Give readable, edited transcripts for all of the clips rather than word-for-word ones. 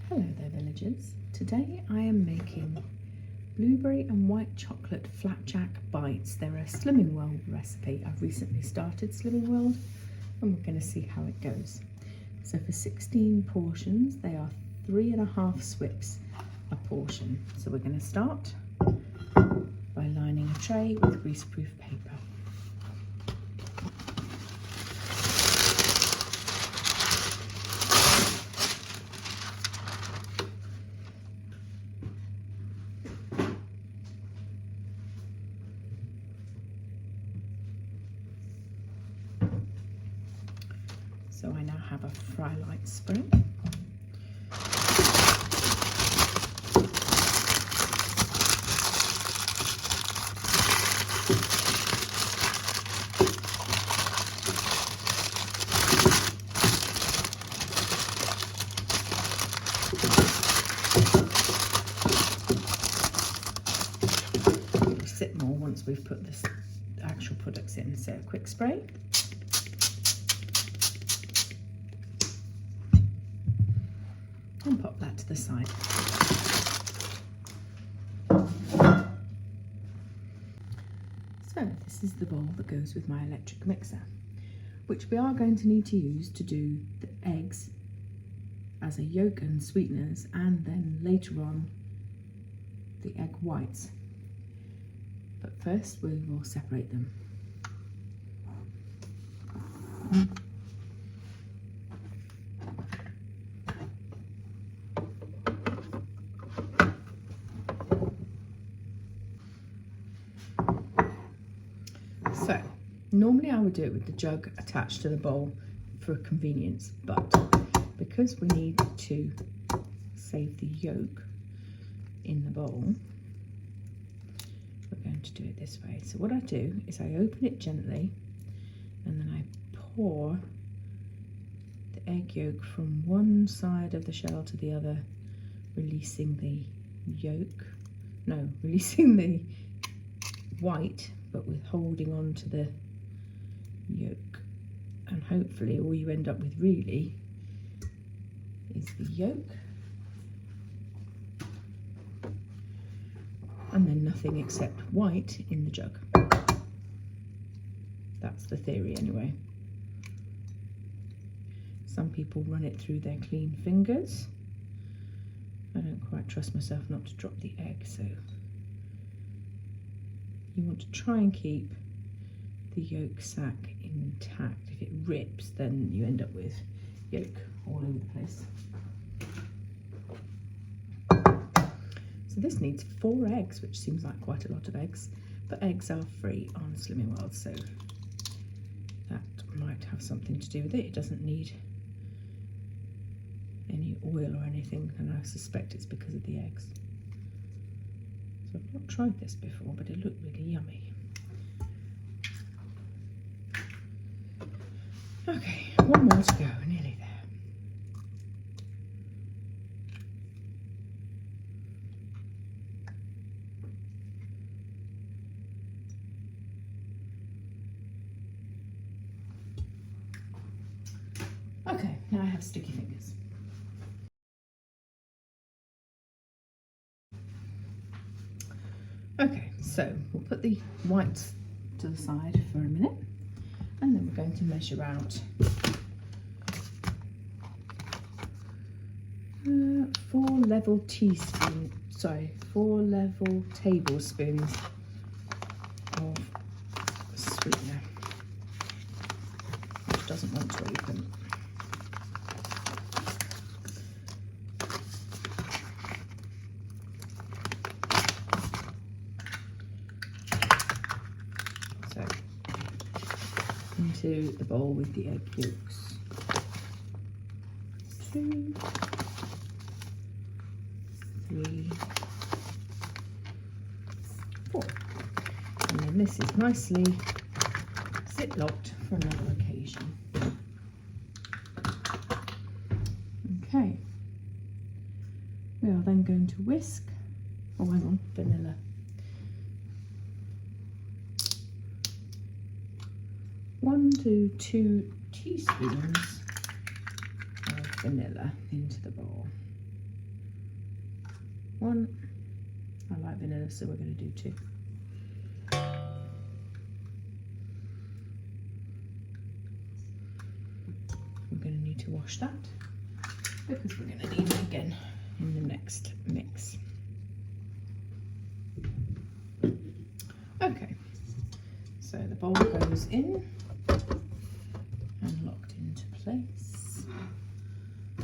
Hello there villagers. Today I am making blueberry and white chocolate flapjack bites. They're a Slimming World recipe. I've recently started Slimming World and we're going to see how it goes. So for 16 portions they are 3.5 swips a portion. So we're going to start by lining a tray with greaseproof paper. So I now have a fry light spray. It'll sit more once we've put the actual products in. So a quick spray. And pop that to the side. So this is the bowl that goes with my electric mixer, which we are going to need to use to do the eggs as a yolk and sweeteners, and then later on the egg whites. But first we will separate them. So, normally I would do it with the jug attached to the bowl for convenience, but because we need to save the yolk in the bowl, we're going to do it this way. So what I do is I open it gently and then I pour the egg yolk from one side of the shell to the other, releasing the releasing the white, but with holding on to the yolk. And hopefully all you end up with really is the yolk and then nothing except white in the jug. That's the theory anyway. Some people run it through their clean fingers. I don't quite trust myself not to drop the egg, so you want to try and keep the yolk sac intact. If it rips, then you end up with yolk all over the place. So this needs 4 eggs, which seems like quite a lot of eggs, but eggs are free on Slimming World, so that might have something to do with it. It doesn't need any oil or anything, and I suspect it's because of the eggs. So I've not tried this before, but it looked really yummy. Okay, one more to go, nearly there. Okay, now I have sticky fingers. Okay, so we'll put the whites to the side for a minute, and then we're going to measure out 4 level tablespoons of sweetener, which doesn't want to open. So into the bowl with the egg yolks. 2, 3, 4. And then this is nicely zip-locked for another occasion. Okay. We are then going to whisk, hang on, vanilla. 1 to 2 teaspoons of vanilla into the bowl. one. I like vanilla, so we're going to do 2. We're going to need to wash that because we're going to need it again in the next mix. Okay, so the bowl goes in and locked into place.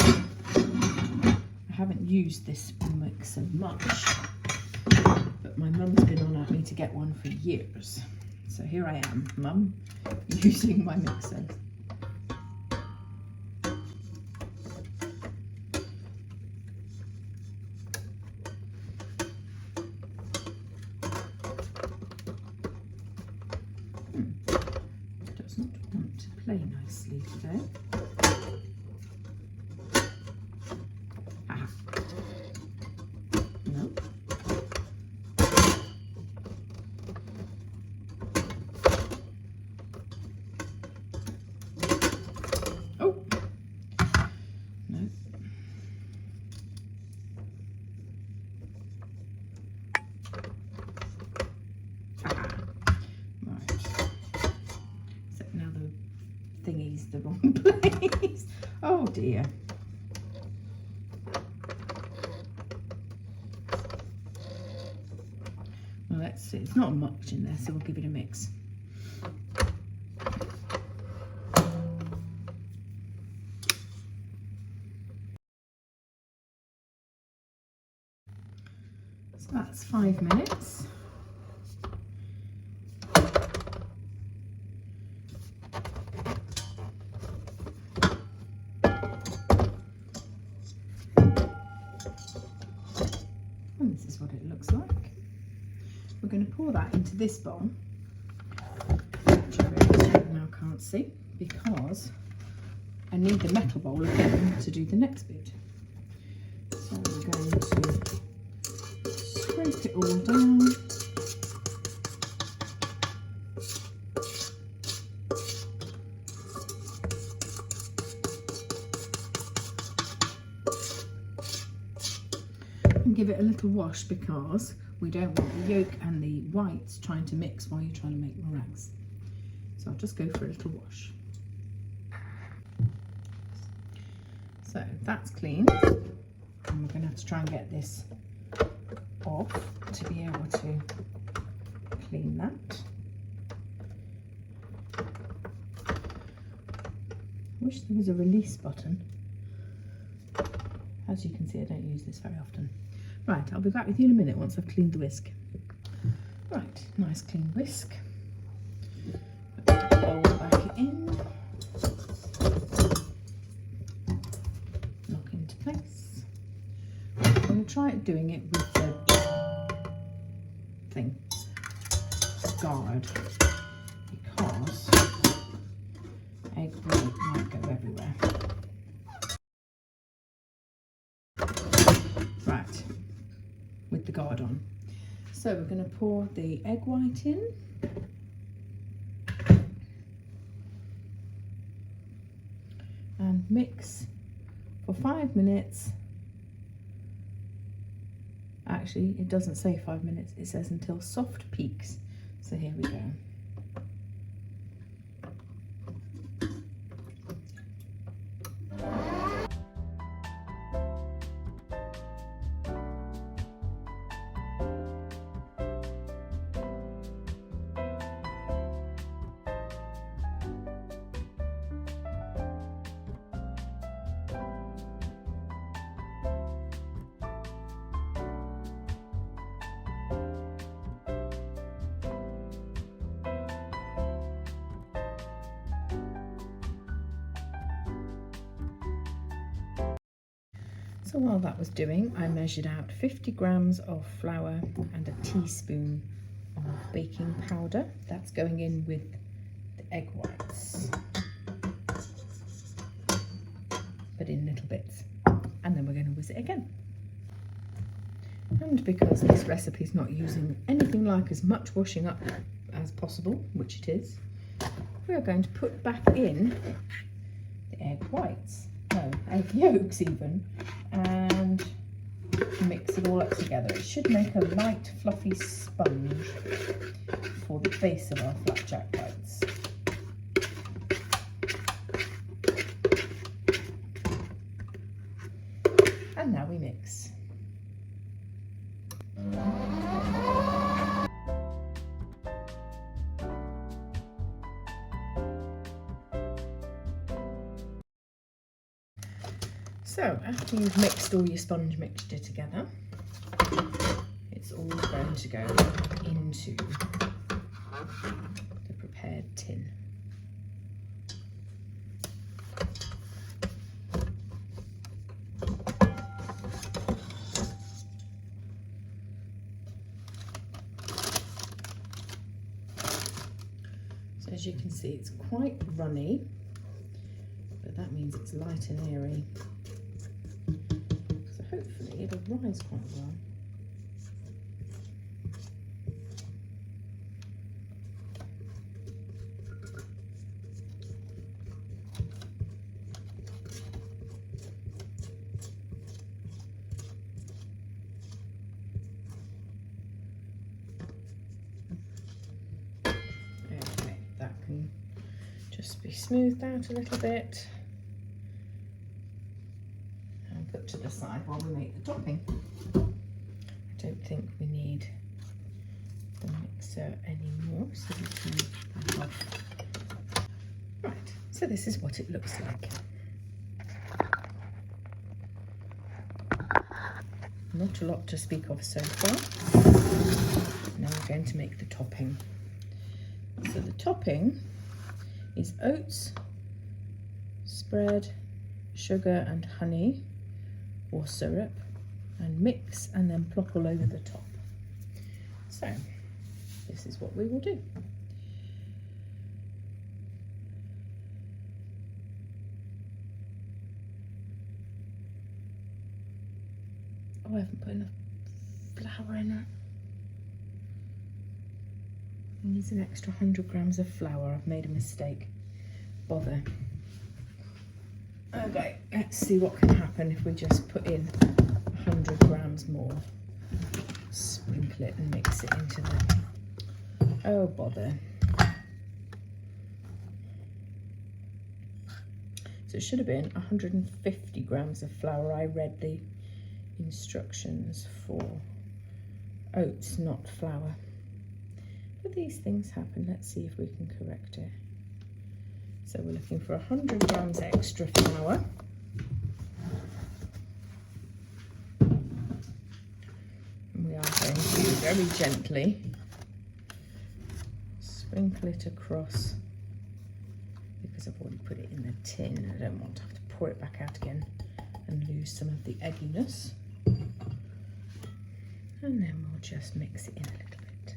I haven't used this mixer much, but my mum's been on at me to get one for years. So here I am, Mum, using my mixer. Does not want to play nicely today. Ah. No. Oh. No. Thingy's the wrong place. Oh dear. Well, let's see. It's not much in there, so we'll give it a mix. So that's 5 minutes. And this is what it looks like. We're going to pour that into this bowl, which I really now can't see because I need the metal bowl again to do the next bit. So we're going to scrape it all down. And give it a little wash because we don't want the yolk and the whites trying to mix while you're trying to make meringues. So I'll just go for a little wash. So that's clean, and we're going to have to try and get this off to be able to clean that. I wish there was a release button. As you can see, I don't use this very often. Right, I'll be back with you in a minute once I've cleaned the whisk. Right, nice clean whisk. Put the bowl back in. Lock into place. I'm going to try doing it with the thing, guard, because egg white might go everywhere. Right, with the guard on. So we're going to pour the egg white in. And mix for 5 minutes. Actually, it doesn't say 5 minutes, it says until soft peaks. So here we go. So while that was doing, I measured out 50 grams of flour and a teaspoon of baking powder. That's going in with the egg whites, but in little bits. And then we're going to whisk it again. And because this recipe is not using anything like as much washing up as possible, which it is, we are going to put back in the egg whites. No, egg yolks even, and mix it all up together. It should make a light fluffy sponge for the base of our flapjack bites. And now we mix. So after you've mixed all your sponge mixture together, it's all going to go into the prepared tin. So as you can see, it's quite runny, but that means it's light and airy. So hopefully it'll rise quite well. Okay, that can just be smoothed out a little bit. Put to the side while we make the topping. I don't think we need the mixer anymore, so we can take that off. Right, so this is what it looks like. Not a lot to speak of so far. Now we're going to make the topping. So the topping is oats, spread, sugar and honey, or syrup, and mix and then plop all over the top. So this is what we will do. Oh, I haven't put enough flour in it. It needs an extra 100 grams of flour. I've made a mistake. Bother. Okay, let's see what can happen if we just put in 100 grams more. Sprinkle it and mix it into the... Oh, bother. So it should have been 150 grams of flour. I read the instructions for oats, not flour. But these things happen. Let's see if we can correct it. So we're looking for 100 grams extra flour. And we are going to very gently sprinkle it across, because I've already put it in the tin. I don't want to have to pour it back out again and lose some of the egginess. And then we'll just mix it in a little bit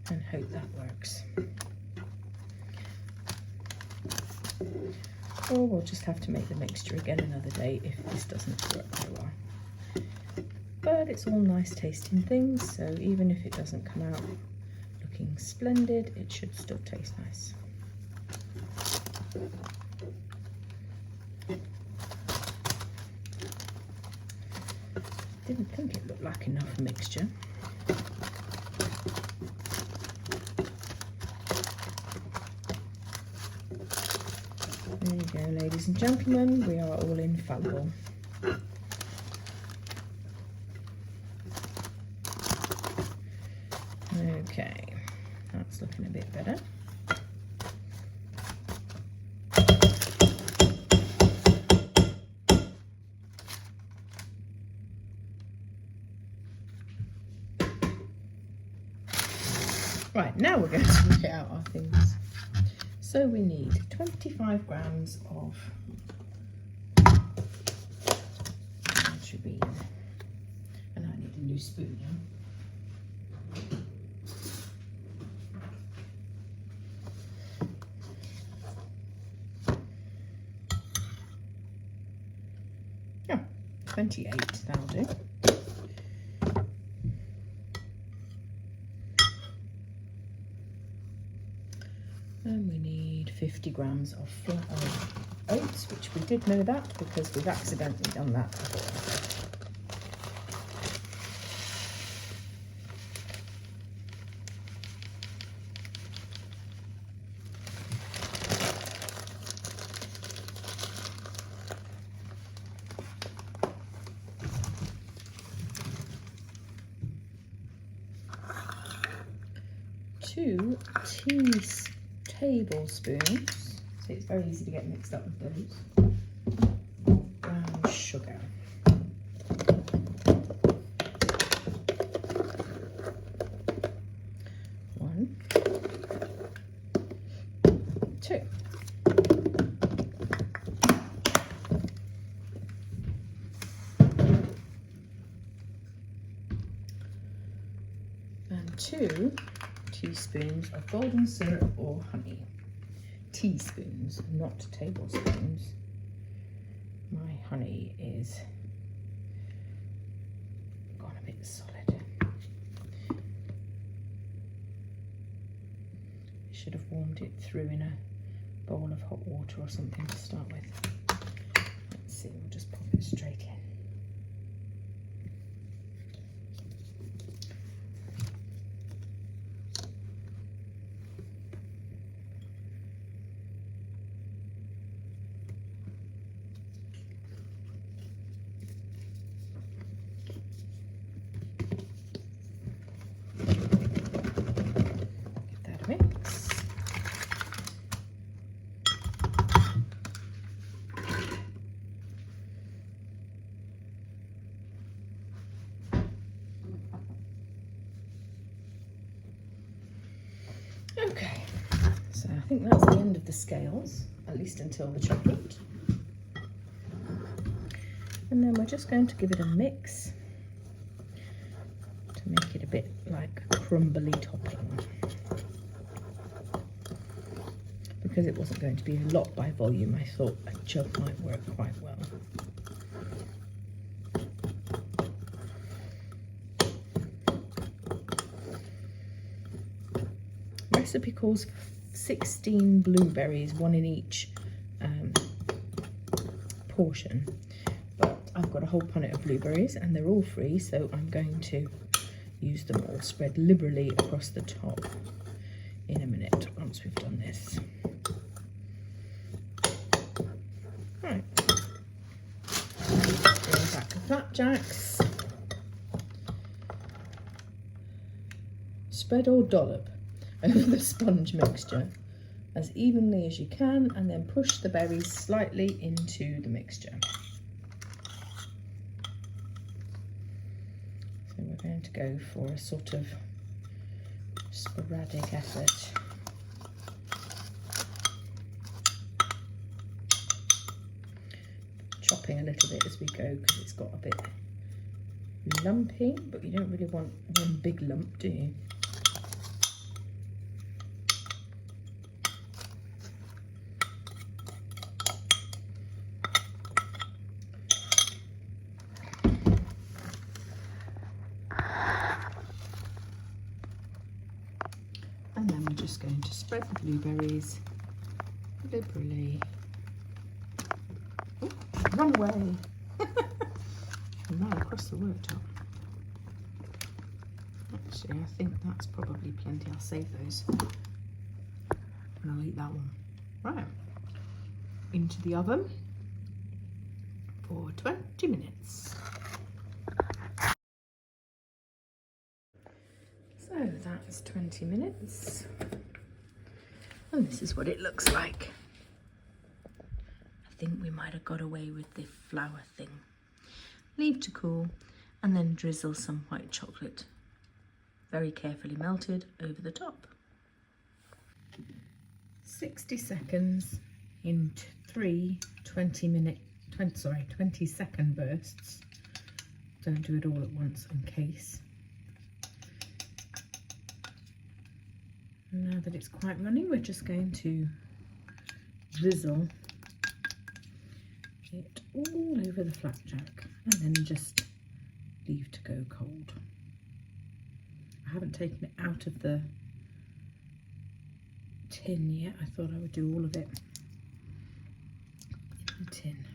and hope that works. Or we'll just have to make the mixture again another day if this doesn't work very well. But it's all nice tasting things, so even if it doesn't come out looking splendid, it should still taste nice. Didn't think it looked like enough mixture. There you go, ladies and gentlemen, we are all infallible. Okay, that's looking a bit better. Right, now we're going to get out our things. So we need 25 grams of bean, and I need a new spoon now. Oh, 28, that'll do. And we need 50 grams of oats, which we did know that because we've accidentally done that before. 2 tablespoons, so it's very easy to get mixed up with those, brown sugar. 1, 2. And 2 teaspoons of golden syrup or honey. Teaspoons, not tablespoons. My honey is gone a bit solid. Should have warmed it through in a bowl of hot water or something to start with. Let's see, we'll just pop it straight in. Give that a mix. Okay, so I think that's the end of the scales, at least until the chocolate. And then we're just going to give it a mix to make it a bit like crumbly topping. Because it wasn't going to be a lot by volume, I thought a jug might work quite well. Recipe calls for 16 blueberries, 1 in each portion, but I've got a whole punnet of blueberries and they're all free, so I'm going to use them all spread liberally across the top in a minute once we've done this. Right, going back to flapjacks. Spread or dollop over the sponge mixture as evenly as you can, and then push the berries slightly into the mixture. So we're going to go for a sort of sporadic effort. Chopping a little bit as we go because it's got a bit lumpy, but you don't really want one big lump, do you? And then we're just going to spread the blueberries liberally. Ooh, run away! And now across the worktop. Actually, I think that's probably plenty. I'll save those and I'll eat that one. Right, into the oven for 20 minutes. So that's 20 minutes, and this is what it looks like. I think we might have got away with the flour thing. Leave to cool and then drizzle some white chocolate, very carefully melted, over the top. 60 seconds in 3 20-second bursts. Don't do it all at once in case. And now that it's quite runny, we're just going to drizzle it all over the flapjack and then just leave to go cold. I haven't taken it out of the tin yet. I thought I would do all of it in the tin.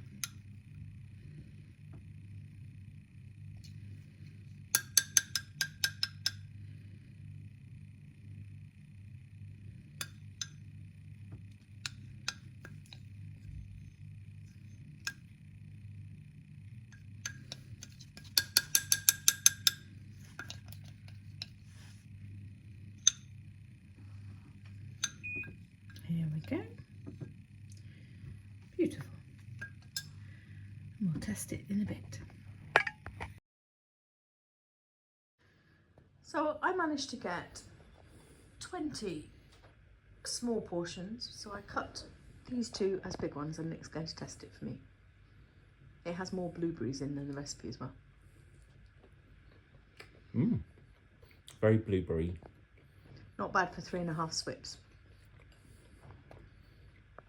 Beautiful. We'll test it in a bit. So I managed to get 20 small portions, so I cut these two as big ones and Nick's going to test it for me. It has more blueberries in than the recipe as well. Very blueberry. Not bad for 3.5 swips.